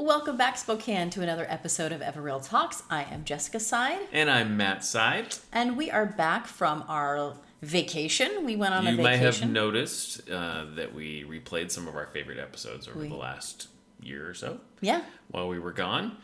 Welcome back, Spokane, to another episode of Ever Real Talks. I am Jessica Side. And I'm Matt Side. And we are back from our vacation. We went on a vacation. You might have noticed that we replayed some of our favorite episodes over the last year or so. Yeah. While we were gone.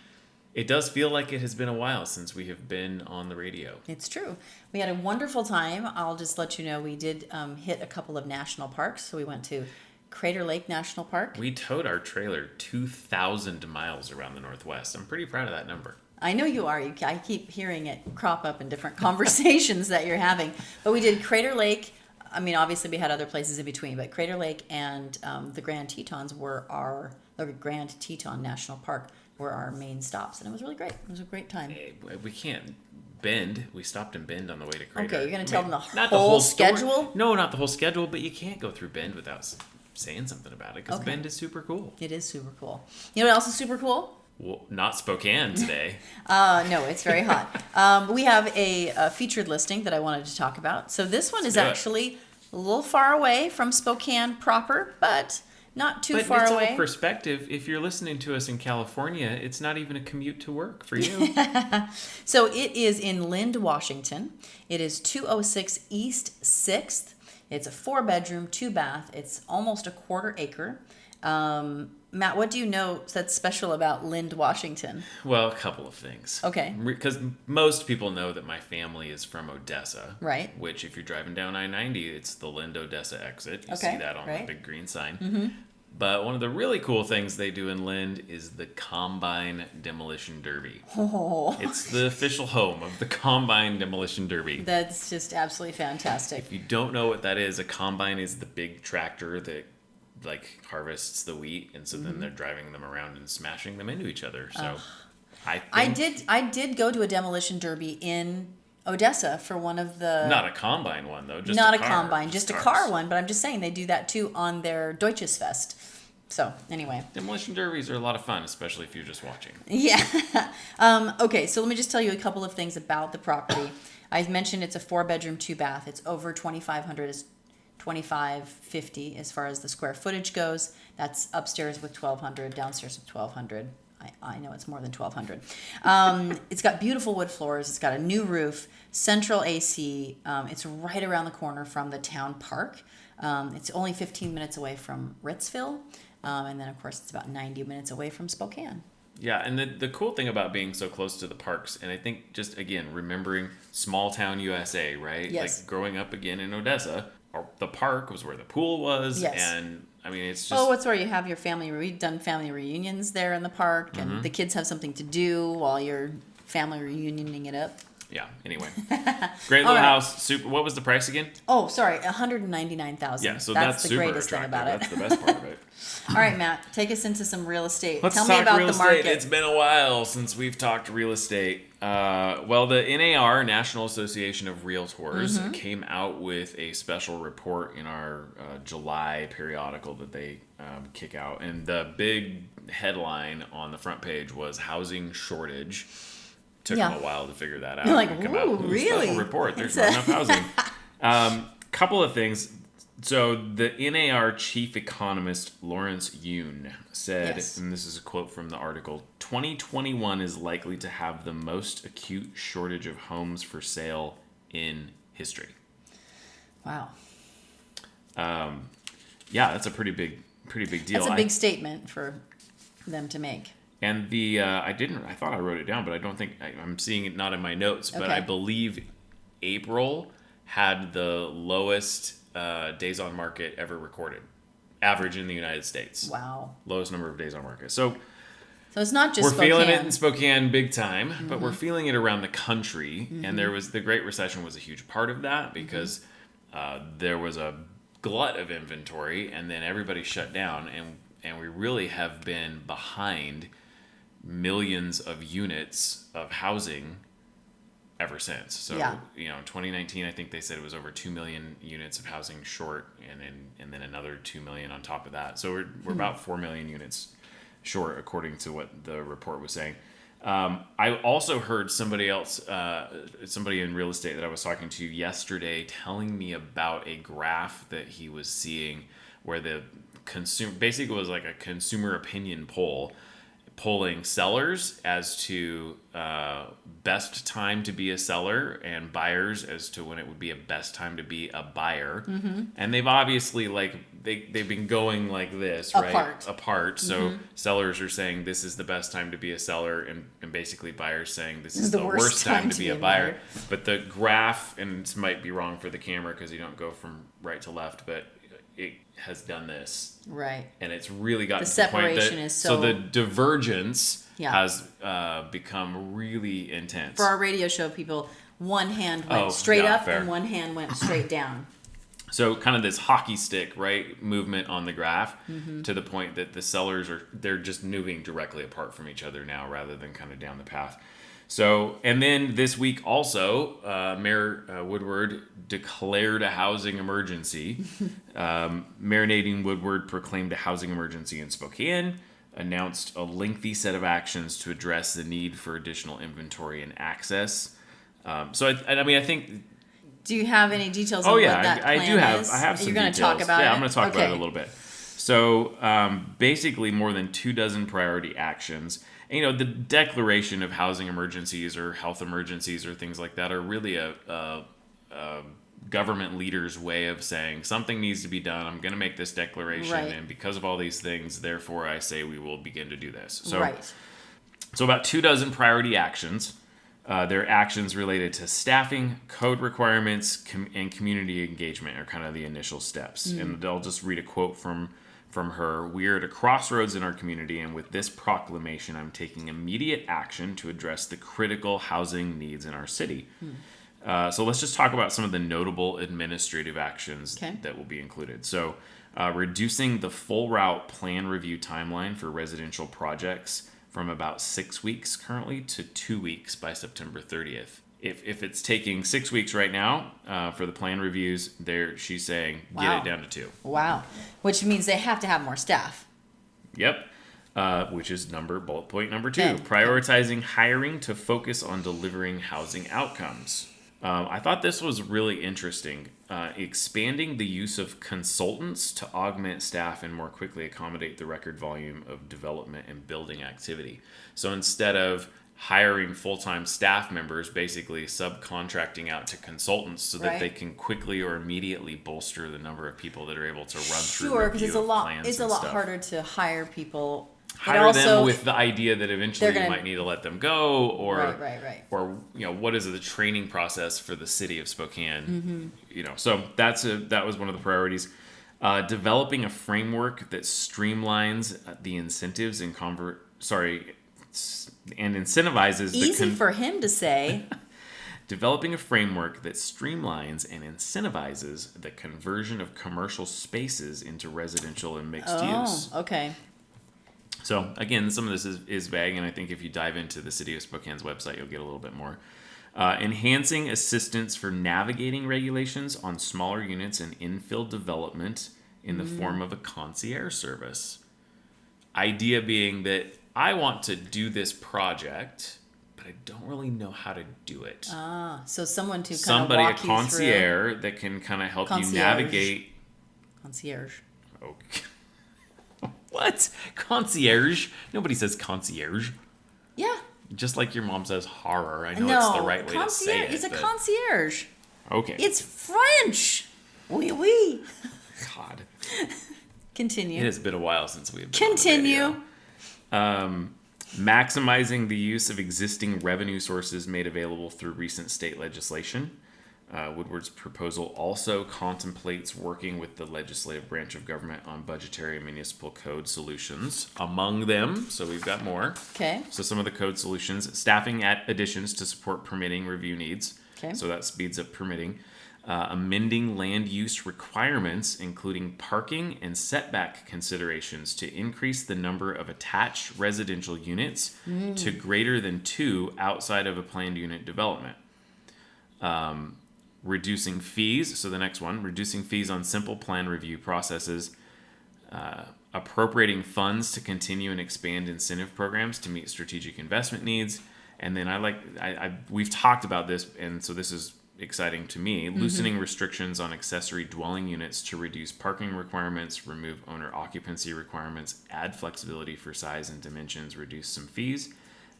It does feel like it has been a while since we have been on the radio. It's true. We had a wonderful time. I'll just let you know we did hit a couple of national parks. So we went to Crater Lake National Park. We towed our trailer 2,000 miles around the Northwest. I'm pretty proud of that number. I know you are. I keep hearing it crop up in different conversations that you're having. But we did Crater Lake. I mean, obviously we had other places in between, but Crater Lake and the Grand Tetons were the Grand Teton National Park were our main stops, and it was really great. It was a great time. We can't Bend. We stopped in Bend on the way to Crater. Okay, you're going to tell them not the whole schedule? schedule? No, not the whole schedule, but you can't go through Bend without saying something about it, because Bend is super cool. It is super cool. You know what else is super cool? Well, not Spokane today. No, it's very hot. We have a featured listing that I wanted to talk about. So this one is actually a little far away from Spokane proper, but not too far away. But it's all perspective. If you're listening to us in California, it's not even a commute to work for you. So it is in Lind, Washington. It is 206 East 6th. It's a 4-bedroom, 2-bath. It's almost a quarter acre. Matt, what do you know that's special about Lind, Washington? Well, a couple of things. Okay. Because most people know that my family is from Odessa. Right. Which, if you're driving down I-90, it's the Lind-Odessa exit. You see that on the big green sign. Mm-hmm. But one of the really cool things they do in Lind is the Combine Demolition Derby. Oh. It's the official home of the Combine Demolition Derby. That's just absolutely fantastic. If you don't know what that is, a combine is the big tractor that harvests the wheat, and so then they're driving them around and smashing them into each other. So I did go to a demolition derby in Odessa for one of the... Not a combine one, though. Just not a car. Combine, just a car one. But I'm just saying they do that, too, on their Deutsches Fest. So, anyway. Demolition derbies are a lot of fun, especially if you're just watching. Yeah. Okay, so let me just tell you a couple of things about the property. I mentioned it's a 4-bedroom, 2-bath. It's over 2,500. It's 2,550 as far as the square footage goes. That's upstairs with 1,200, downstairs with 1,200. I know it's more than 1,200. It's got beautiful wood floors. It's got a new roof, central AC. It's right around the corner from the town park. It's only 15 minutes away from Ritzville. And then, of course, it's about 90 minutes away from Spokane. Yeah, and the cool thing about being so close to the parks, and I think just, again, remembering small town USA, right? Yes. Like growing up again in Odessa, the park was where the pool was. Yes. And I mean, it's just... it's where you have your family. We've done family reunions there in the park, and the kids have something to do while you're family reunioning it up. Yeah, anyway. Great little house. Super. What was the price again? Oh, sorry, $199,000. Yeah, so that's the super greatest attractive. thing about it. That's the best part of it. All right, Matt, take us into some real estate. Let's Tell talk me about real the estate. market. It's been a while since we've talked real estate. Well, the NAR, National Association of Realtors, came out with a special report in our July periodical that they kick out. And the big headline on the front page was housing shortage. Took them a while to figure that out. You're like, ooh, really? Special report. There's not enough housing. Couple of things. So the NAR chief economist Lawrence Yoon said, and this is a quote from the article, 2021 is likely to have the most acute shortage of homes for sale in history. Wow. Yeah, that's a pretty big deal. That's a big statement for them to make. And I thought I wrote it down, but I don't think I'm seeing it not in my notes, but I believe April had the lowest days on market ever recorded, average in the United States. Wow. Lowest number of days on market. So it's not just Spokane. Feeling it in Spokane big time, but we're feeling it around the country. And the Great Recession was a huge part of that because there was a glut of inventory, and then everybody shut down, and we really have been behind millions of units of housing ever since. So, in 2019, I think they said it was over 2 million units of housing short, and then another 2 million on top of that. So we're about 4 million units short, according to what the report was saying. I also heard somebody in real estate that I was talking to yesterday telling me about a graph that he was seeing where the basically was like a consumer opinion poll polling sellers as to best time to be a seller and buyers as to when it would be a best time to be a buyer. And they've obviously they've been going like this, right? Apart. So sellers are saying this is the best time to be a seller, and basically buyers saying this is the worst time to be a buyer. But the graph, and this might be wrong for the camera because you don't go from right to left, but it has done this. Right. And it's really gotten the to the point that separation is so the divergence has become really intense. For our radio show people, one hand went straight up and one hand went straight down. So kind of this hockey stick, right, movement on the graph to the point that the sellers they're just moving directly apart from each other now rather than kind of down the path. So, and then this week also, Mayor Woodward declared a housing emergency. Mayor Nadine Woodward proclaimed a housing emergency in Spokane, announced a lengthy set of actions to address the need for additional inventory and access. I think... Do you have any details on what that plan is? I do have. I have some You're going to details. talk about it? Yeah, I'm going to talk about it a little bit. So basically more than 24 priority actions. And, the declaration of housing emergencies or health emergencies or things like that are really a government leader's way of saying something needs to be done. I'm going to make this declaration. Right. And because of all these things, therefore I say we will begin to do this. So, so about 24 priority actions. There are actions related to staffing, code requirements, and community engagement are kind of the initial steps. And I'll just read a quote from her. "We are at a crossroads in our community, and with this proclamation, I'm taking immediate action to address the critical housing needs in our city." So let's just talk about some of the notable administrative actions that will be included. So reducing the full route plan review timeline for residential projects from about 6 weeks currently to 2 weeks by September 30th. If it's taking 6 weeks right now for the plan reviews, she's saying get it down to 2. Wow. Which means they have to have more staff. Yep. Which is bullet point number 2. Prioritizing hiring to focus on delivering housing outcomes. I thought this was really interesting. Expanding the use of consultants to augment staff and more quickly accommodate the record volume of development and building activity. So instead of hiring full-time staff members, basically subcontracting out to consultants so that they can quickly or immediately bolster the number of people that are able to run through review because it's a lot stuff. Harder to hire people. Hire them with the idea that eventually you might need to let them go, or or what is the training process for the city of Spokane? So that was one of the priorities. Developing a framework that streamlines the incentives and incentivizes. Easy for him to say. Developing a framework that streamlines and incentivizes the conversion of commercial spaces into residential and mixed use. Oh, okay. So again, some of this is vague, and I think if you dive into the City of Spokane's website, you'll get a little bit more. Enhancing assistance for navigating regulations on smaller units and infill development in the form of a concierge service. Idea being that I want to do this project, but I don't really know how to do it. So someone to kind of walk you through. A concierge that can kind of help you navigate. Concierge. Okay. What? Concierge? Nobody says concierge. Yeah. Just like your mom says horror. I know it's the right way to say it. It's a concierge. Okay. It's French. Oui, oui. God. Continue. It has been a while since we've been Continue. Maximizing the use of existing revenue sources made available through recent state legislation. Woodward's proposal also contemplates working with the legislative branch of government on budgetary and municipal code solutions. Among them, so we've got more. Okay. So some of the code solutions, staffing at additions to support permitting review needs. Okay. So that speeds up permitting. Amending land use requirements, including parking and setback considerations to increase the number of attached residential units to greater than 2 outside of a planned unit development. Reducing fees. So the next one, reducing fees on simple plan review processes, appropriating funds to continue and expand incentive programs to meet strategic investment needs. And then we've talked about this, and so this is exciting to me, loosening restrictions on accessory dwelling units to reduce parking requirements, remove owner occupancy requirements, add flexibility for size and dimensions, reduce some fees,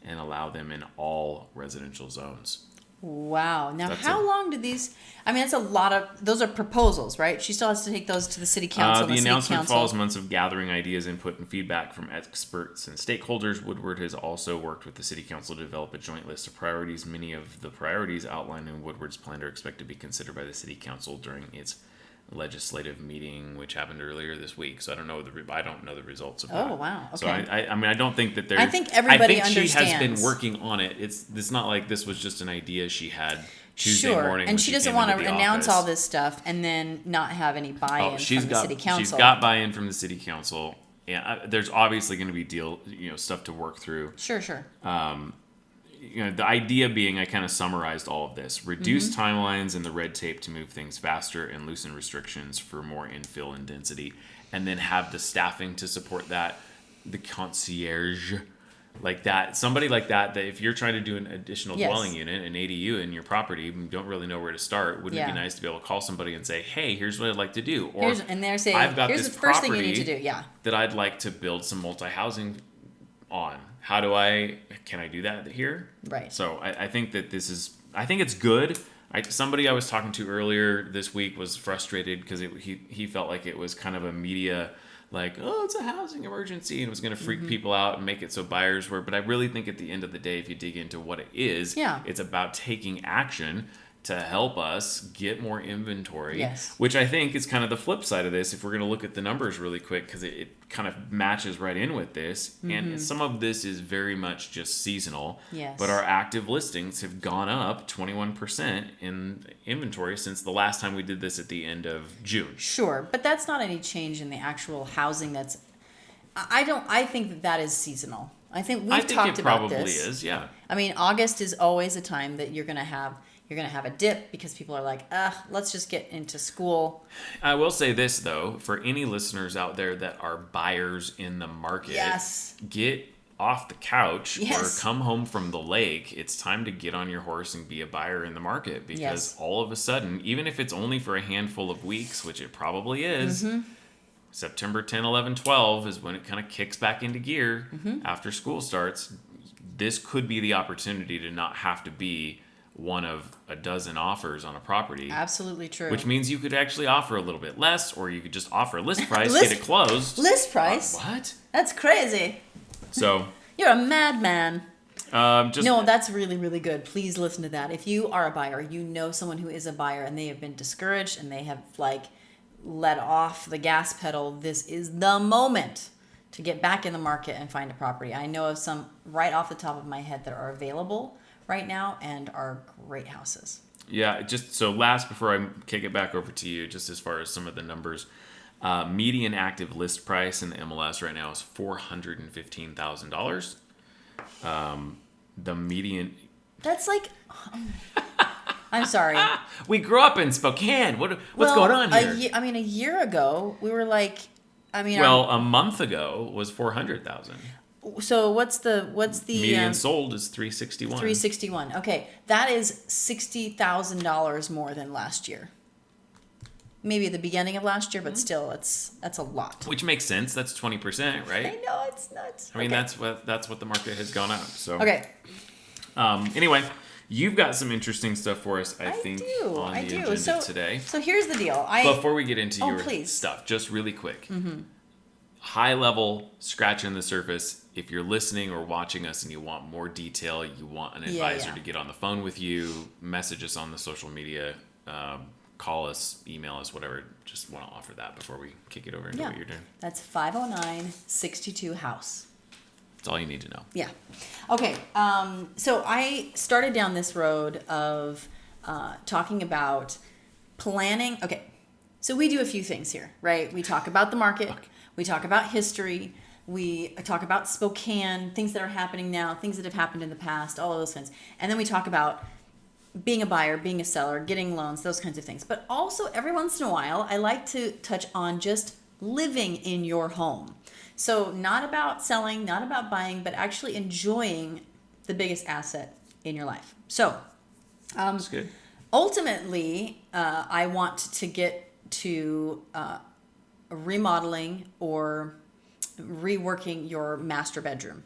and allow them in all residential zones. Wow. Now, how long do these? I mean, that's a lot of. Those are proposals, right? She still has to take those to the city council. The announcement follows months of gathering ideas, input, and feedback from experts and stakeholders. Woodward has also worked with the city council to develop a joint list of priorities. Many of the priorities outlined in Woodward's plan are expected to be considered by the city council during its legislative meeting, which happened earlier this week. So I don't know the results of that. Oh wow! Okay. So I mean, I don't think that I think everybody understands. She has been working on it. It's not like this was just an idea she had Tuesday morning. And she doesn't want to announce all this stuff and then not have any buy-in from the city council. She's got buy-in from the city council. Yeah, there's obviously going to be stuff to work through. Sure. The idea being, I kind of summarized all of this: reduce timelines and the red tape to move things faster, and loosen restrictions for more infill and density, and then have the staffing to support that, the concierge. Like that, somebody like that if you're trying to do an additional dwelling unit, an ADU in your property, you don't really know where to start. Wouldn't it be nice to be able to call somebody and say, hey, here's what I'd like to do? Or they're saying, I've got here's this the first thing you property need to do. Yeah. that I'd like to build some multi-housing on. Can I do that here? Right. So I think that I think it's good. Somebody I was talking to earlier this week was frustrated because he felt like it was kind of a media, like, oh, it's a housing emergency, and it was going to freak people out and make it so buyers were. But I really think at the end of the day, if you dig into what it is, it's about taking action to help us get more inventory, which I think is kind of the flip side of this. If we're going to look at the numbers really quick, because it kind of matches right in with this. And some of this is very much just seasonal, but our active listings have gone up 21% in inventory since the last time we did this at the end of June. Sure, but that's not any change in the actual housing. I think that is seasonal. I think we've talked about this. It probably is, yeah. I mean, August is always a time that you're going to have a dip because people are like, let's just get into school. I will say this, though, for any listeners out there that are buyers in the market, get off the couch or come home from the lake. It's time to get on your horse and be a buyer in the market, because all of a sudden, even if it's only for a handful of weeks, which it probably is, September 10, 11, 12 is when it kind of kicks back into gear after school starts. This could be the opportunity to not have to be one of a dozen offers on a property. Absolutely true. Which means you could actually offer a little bit less, or you could just offer a list price, get it closed. List price? What? That's crazy. So you're a madman. Just, no, that's really, really good. Please listen to that. If you are a buyer, you know someone who is a buyer and they have been discouraged and they have let off the gas pedal, this is the moment to get back in the market and find a property. I know of some right off the top of my head that are available right now and are great houses. Yeah, just so last before I kick it back over to you, just as far as some of the numbers, median active list price in the MLS right now is $415,000. The median. That's like. I'm sorry. We grew up in Spokane. What's going on here? A year ago we were like, a month ago was 400,000. So what's the median sold is 361. 361. Okay, that is $60,000 more than last year. Maybe at the beginning of last year, but still, that's a lot. Which makes sense. That's 20%, right? I know, it's nuts. I mean, that's what the market has gone up. So okay. Anyway, you've got some interesting stuff for us, I think, on the agenda today. So here's the deal. Before we get into your stuff, just really quick. High level, scratching the surface. If you're listening or watching us and you want more detail, you want an advisor to get on the phone with you, message us on the social media, call us, email us, whatever. Just want to offer that before we kick it over into what you're doing. That's 509-62-HOUSE. That's all you need to know. Yeah. Okay. So I started down this road of talking about planning. Okay. So we do a few things here, right? We talk about the market. Okay. We talk about history. We talk about Spokane, things that are happening now, things that have happened in the past, all of those things. And then we talk about being a buyer, being a seller, getting loans, those kinds of things. But also every once in a while, I like to touch on just living in your home. So not about selling, not about buying, but actually enjoying the biggest asset in your life. So that's good. Ultimately, I want to get to remodeling or reworking your master bedroom.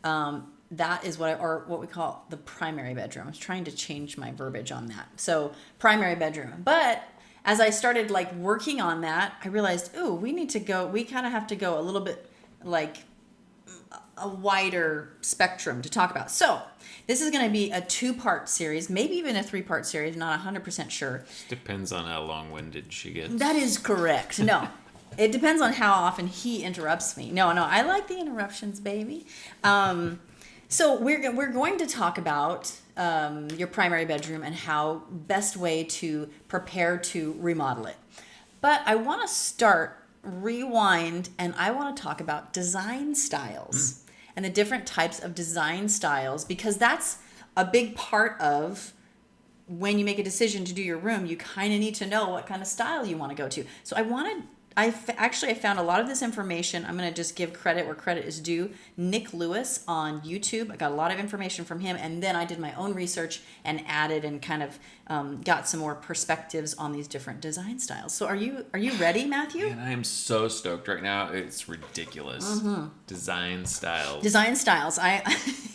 That is what we call the primary bedroom. I was trying to change my verbiage on that. So primary bedroom. But as I started like working on that, I realized, we kind of have to go a little bit like a wider spectrum to talk about. So this is going to be a 2-part series, maybe even a 3-part series, not 100% sure. Depends on how long-winded she gets. That is correct. No, it depends on how often he interrupts me. No, I like the interruptions, baby. So we're going to talk about your primary bedroom and how best way to prepare to remodel it. But I want to rewind, and I want to talk about design styles and the different types of design styles, because that's a big part of when you make a decision to do your room. You kind of need to know what kind of style you want to go to. So I found a lot of this information. I'm going to just give credit where credit is due. Nick Lewis on YouTube. I got a lot of information from him, and then I did my own research and added and kind of got some more perspectives on these different design styles. So are you ready, Matthew? Man, I am so stoked right now. It's ridiculous. Design styles. Design styles.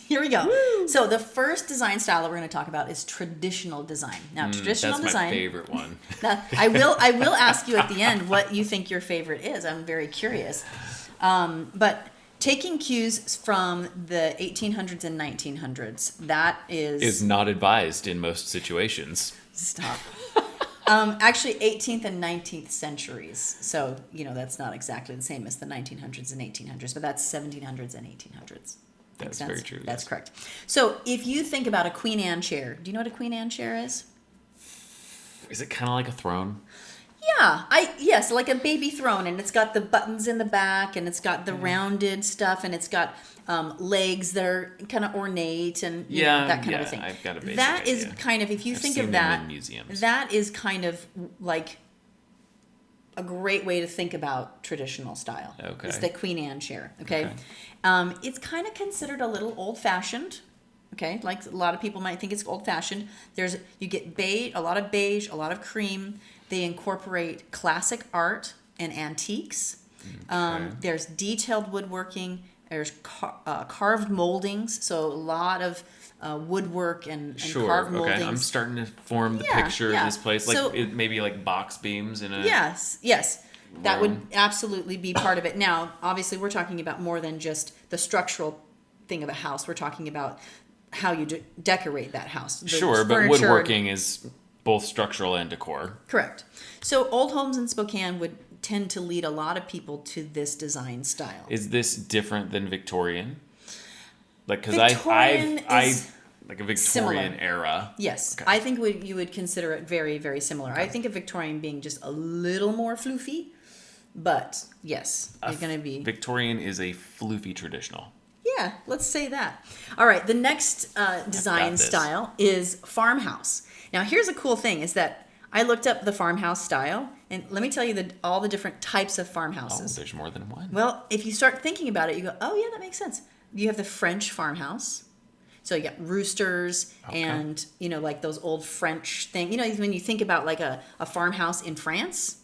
Here we go. Woo! So the first design style that we're going to talk about is traditional design. Now, traditional that's design. That's my favorite one. Now, I will ask you at the end what you think your favorite is. I'm very curious. But taking cues from the 1800s and 1900s, that is not advised in most situations. Stop. Actually, 18th and 19th centuries. So, that's not exactly the same as the 1900s and 1800s, but that's 1700s and 1800s. That's very true. That's correct. So, if you think about a Queen Anne chair, do you know what a Queen Anne chair is? Is it kind of like a throne? Yeah, yes, like a baby throne, and it's got the buttons in the back, and it's got the rounded stuff, and it's got legs that are kind of ornate, and that kind of a thing. I've got a basic That idea. is kind of, if you I've think seen of them that, in museums. that is kind of like a great way to think about traditional style. Okay. It's the Queen Anne chair. Okay. It's kind of considered a little old-fashioned. Okay, like a lot of people might think it's old-fashioned. You get beige, a lot of beige, a lot of cream. They incorporate classic art and antiques. Okay. There's detailed woodworking. There's carved moldings. So a lot of woodwork and carved moldings. Okay, I'm starting to form the picture of this place. Like maybe like box beams in a... Yes. That would absolutely be part of it. Now, obviously, we're talking about more than just the structural thing of a house. We're talking about how you decorate that house. Sure, but woodworking is both structural and decor. Correct. So old homes in Spokane would tend to lead a lot of people to this design style. Is this different than Victorian? Like, because Victorian is like a Victorian similar. era. Yes, okay. I think you would consider it very, very similar. Okay. I think of Victorian being just a little more floofy, but yes, you're going to be... Victorian is a floofy traditional. Yeah, let's say that. All right, the next design style is farmhouse. Now, here's a cool thing, is that I looked up the farmhouse style, and let me tell you all the different types of farmhouses. Oh, there's more than one. Well, if you start thinking about it, you go, oh, yeah, that makes sense. You have the French farmhouse. So you got roosters and, like those old French things. When you think about like a farmhouse in France,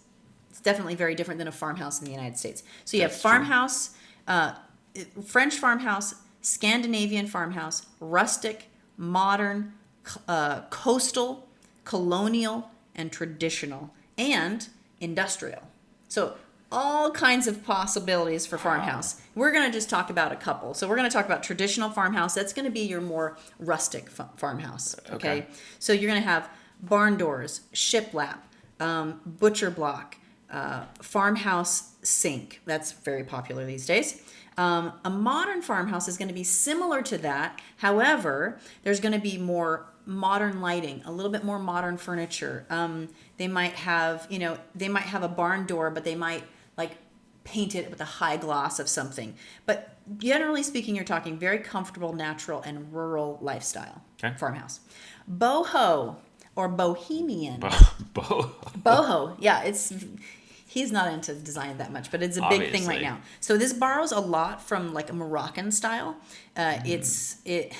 it's definitely very different than a farmhouse in the United States. So you have farmhouse, French farmhouse, Scandinavian farmhouse, rustic, modern, coastal, colonial, and traditional, and industrial. So all kinds of possibilities for farmhouse. We're going to just talk about a couple. So we're going to talk about traditional farmhouse. That's going to be your more rustic farmhouse. Okay. So you're going to have barn doors, shiplap, butcher block, farmhouse sink. That's very popular these days. A modern farmhouse is going to be similar to that. However, there's going to be more modern lighting, a little bit more modern furniture. They might have, a barn door, but they might like paint it with a high gloss of something. But generally speaking, you're talking very comfortable, natural, and rural lifestyle farmhouse. Boho or bohemian. Boho. Yeah, he's not into design that much, but it's a big thing right now. So this borrows a lot from like a Moroccan style. It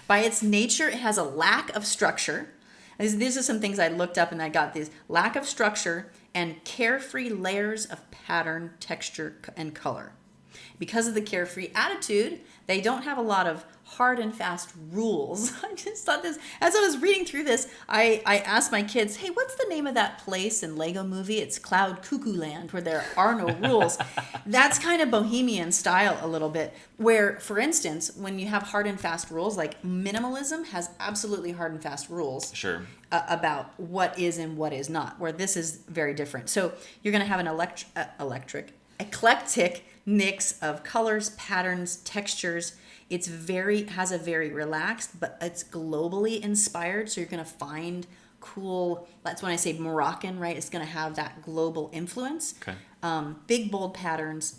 by its nature, it has a lack of structure. These are some things I looked up and I got these. Lack of structure and carefree layers of pattern, texture, and color. Because of the carefree attitude, they don't have a lot of hard and fast rules. I just thought this, as I was reading through this, I asked my kids, hey, what's the name of that place in Lego Movie? It's Cloud Cuckoo Land, where there are no rules. That's kind of bohemian style a little bit, where, for instance, when you have hard and fast rules, like minimalism has absolutely hard and fast rules. Sure. About what is and what is not, where this is very different. So you're going to have an eclectic mix of colors, patterns, textures. Has a very relaxed, but it's globally inspired. So you're going to find cool, that's when I say Moroccan, right? It's going to have that global influence. Okay. Big, bold patterns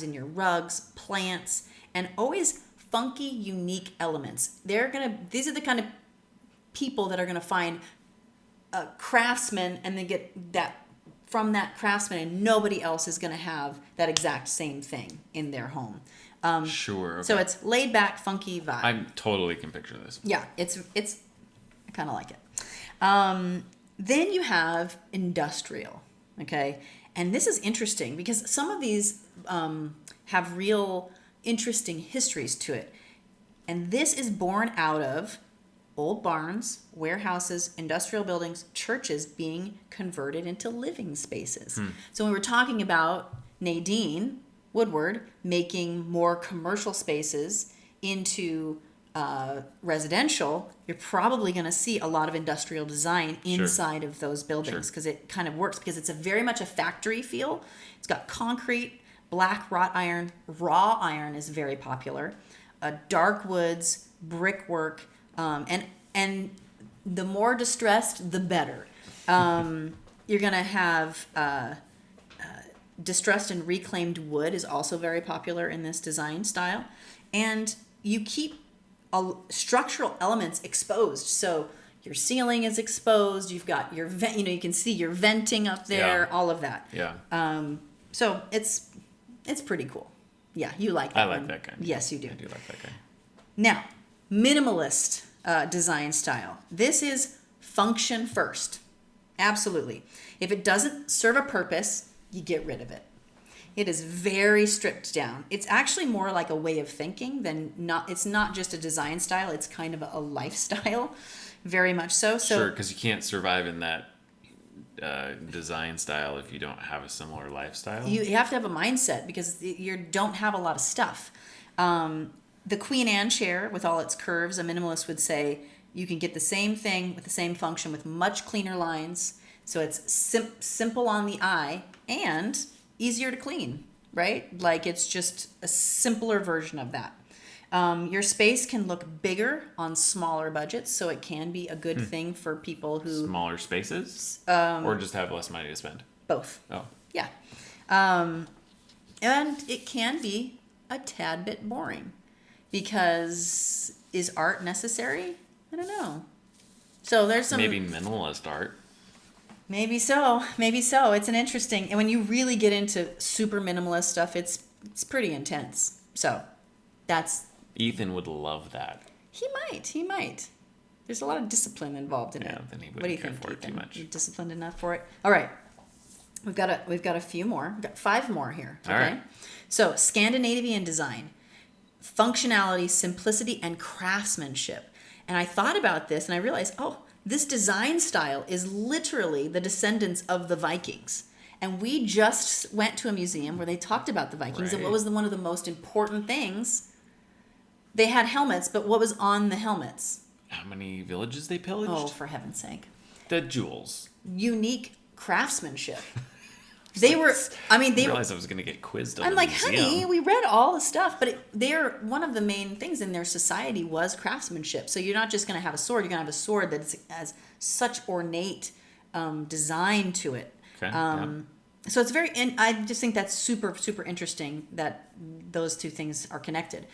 in your rugs, plants, and always funky, unique elements. These are the kind of people that are going to find a craftsman and then get that from that craftsman, and nobody else is going to have that exact same thing in their home. Sure. Okay. So it's laid back, funky vibe. I totally can picture this. Yeah, it's I kind of like it. Then you have industrial, okay? And this is interesting because some of these have real interesting histories to it. And this is born out of old barns, warehouses, industrial buildings, churches being converted into living spaces. So when we're talking about Nadine Woodward making more commercial spaces into residential, you're probably going to see a lot of industrial design inside of those buildings because it kind of works because it's very much a factory feel. It's got concrete, black wrought iron, raw iron is very popular, dark woods, brickwork, and the more distressed, the better. You're going to have distressed and reclaimed wood is also very popular in this design style. And you keep structural elements exposed. So your ceiling is exposed. You've got your you can see your venting up there, all of that. Yeah. So it's pretty cool. Yeah, you like that. I like that guy. Yes, you do. I do like that guy. Now, minimalist design style. This is function first. Absolutely. If it doesn't serve a purpose, you get rid of it. It is very stripped down. It's actually more like a way of thinking it's not just a design style, it's kind of a lifestyle, very much so. Sure, because you can't survive in that design style if you don't have a similar lifestyle. You have to have a mindset because you don't have a lot of stuff. The Queen Anne chair with all its curves, a minimalist would say you can get the same thing with the same function with much cleaner lines. So it's simple on the eye and easier to clean, right? Like it's just a simpler version of that. Your space can look bigger on smaller budgets, so it can be a good thing for people who... Smaller spaces? Or just have less money to spend? Both. Oh. Yeah. And it can be a tad bit boring because is art necessary? I don't know. So there's some... Maybe minimalist art. Maybe so. It's an interesting... And when you really get into super minimalist stuff, it's pretty intense. So that's... Ethan would love that. He might. There's a lot of discipline involved in it. Yeah, then he What do you wouldn't care think, for it Ethan? too much. You disciplined enough for it? All right. We've got a few more. We've got 5 more here. Okay. All right. So Scandinavian design, functionality, simplicity, and craftsmanship. And I thought about this and I realized, this design style is literally the descendants of the Vikings. And we just went to a museum where they talked about the Vikings and what was one of the most important things. They had helmets, but what was on the helmets? How many villages they pillaged? Oh, for heaven's sake. The jewels. Unique craftsmanship. I realized I was going to get quizzed on I'm the like, museum. honey, we read all the stuff, but one of the main things in their society was craftsmanship. So you're not just going to have a sword, you're going to have a sword that has such ornate design to it. Okay. So it's I just think that's super, super interesting that those two things are connected.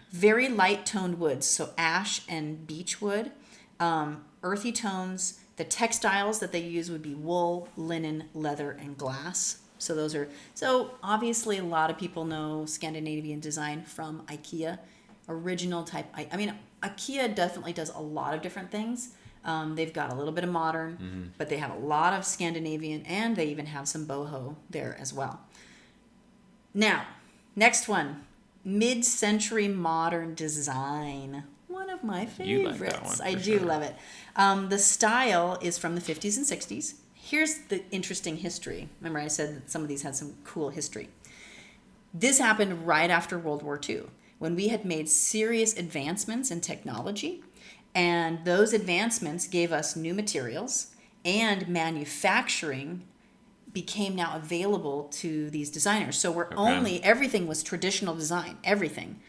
Very light toned woods, so ash and beech wood, earthy tones. The textiles that they use would be wool, linen, leather, and glass. So obviously a lot of people know Scandinavian design from IKEA, original type. IKEA definitely does a lot of different things. They've got a little bit of modern, but they have a lot of Scandinavian, and they even have some boho there as well. Now, next one, mid-century modern design. One of my favorites. You like that one, I for do sure. love it. The style is from the 50s and 60s. Here's the interesting history. Remember I said that some of these had some cool history. This happened right after World War II, when we had made serious advancements in technology, and those advancements gave us new materials, and manufacturing became now available to these designers. So everything was traditional design, everything.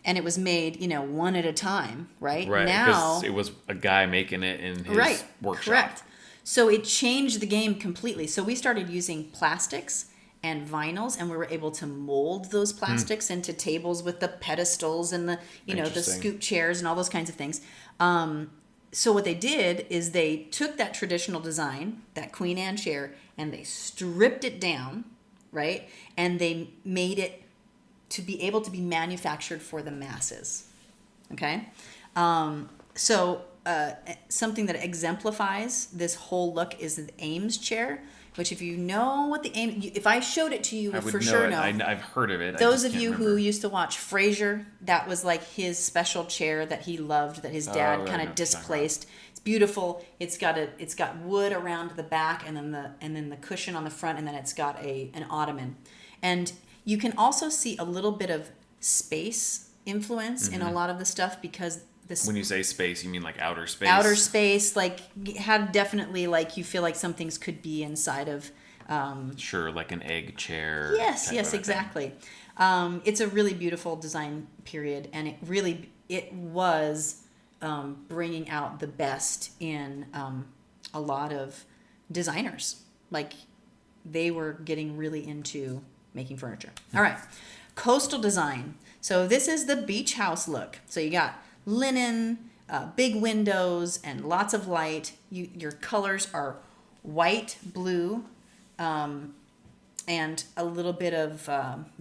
And it was made, one at a time, right? Right, Now, because it was a guy making it in his workshop. Correct. So it changed the game completely. So we started using plastics and vinyls, and we were able to mold those plastics into tables with the pedestals and the, the Interesting. scoop chairs and all those kinds of things. So what they did is they took that traditional design, that Queen Anne chair, and they stripped it down, right? And they made it to be able to be manufactured for the masses. Okay? Something that exemplifies this whole look is the Ames chair, which if you know what the Ames... If I showed it to you, I would for know sure it. know. I've heard of it. Those I of just you can't who remember. used to watch Frasier, that was like his special chair that he loved, that his dad right, kind I know of what you're talking displaced. It's beautiful. It's got wood around the back, and then the cushion on the front, and then it's got an ottoman. And you can also see a little bit of space influence in a lot of the stuff, because this When you say space, you mean like outer space? outer space, like, had definitely, like, you feel like some things could be inside of. Sure, like an egg chair. Yes, type yes, of a thing. exactly. It's a really beautiful design period, and it was bringing out the best in a lot of designers. Like, they were getting really into making furniture. All right, coastal design. So this is the beach house look. So you got linen, big windows, and lots of light. Your colors are white, blue, and a little bit of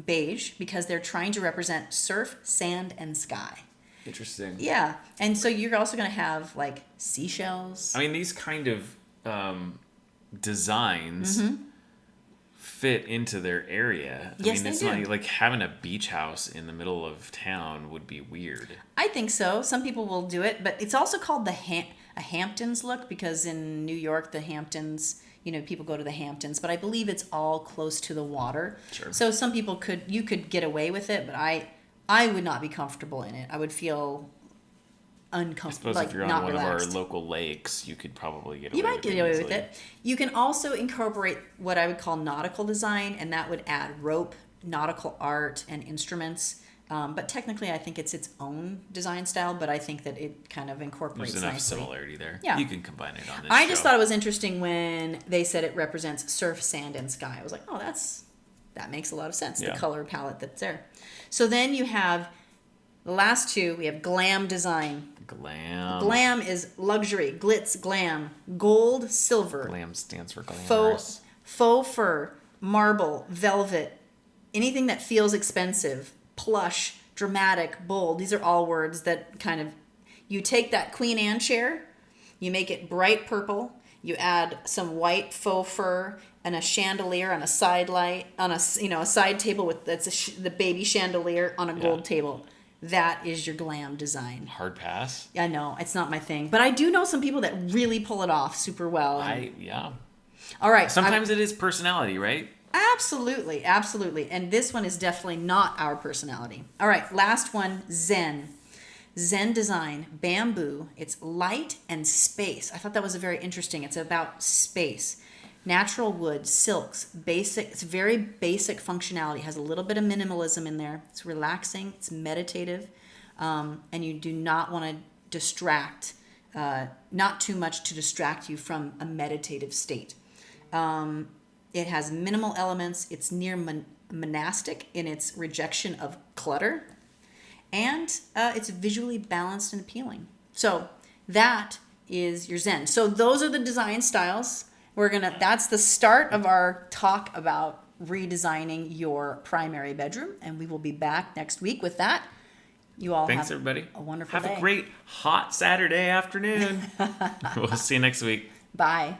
beige, because they're trying to represent surf, sand, and sky. Interesting. Yeah, and so you're also going to have like seashells. I mean, these kind of designs fit into their area. Yes, it's they do. not like having a beach house in the middle of town would be weird. I think so. Some people will do it, but it's also called a Hamptons look, because in New York, the Hamptons, people go to the Hamptons, but I believe it's all close to the water. Sure. So some people you could get away with it, but I would not be comfortable in it. I would feel uncomfortable, I suppose like if you're not on one relaxed. of our local lakes, you could probably get away You might with get it away with easily. it. You can also incorporate what I would call nautical design, and that would add rope, nautical art, and instruments. But technically, I think it's its own design style, but I think that it kind of incorporates There's enough nicely. similarity there. Yeah. You can combine it on this I just show. thought it was interesting when they said it represents surf, sand, and sky. I was like, oh, that makes a lot of sense, Yeah. the color palette that's there. So then you have the last two. We have glam design. Glam. Glam is luxury, glitz, glam, gold, silver, Glam stands for glamorous. faux fur, marble, velvet, anything that feels expensive, plush, dramatic, bold. These are all words that kind of, you take that Queen Anne chair, you make it bright purple, you add some white faux fur and a chandelier on a side light, on a side table with the baby chandelier on a gold table. That is your glam design. Hard pass. I know, it's not my thing, but I do know some people that really pull it off super well. All right. Sometimes it is personality, right? Absolutely, absolutely. And this one is definitely not our personality. All right, last one, Zen. Zen design, bamboo. It's light and space. I thought that was very interesting. It's about space. Natural wood, silks, basic. It's very basic functionality. It has a little bit of minimalism in there. It's relaxing. It's meditative. And you do not want to distract, not too much to distract you from a meditative state. It has minimal elements. It's near monastic in its rejection of clutter. And it's visually balanced and appealing. So that is your Zen. So those are the design styles. That's the start of our talk about redesigning your primary bedroom. And we will be back next week with that. You all Thanks, have everybody. a wonderful Have day. a great hot Saturday afternoon. We'll see you next week. Bye.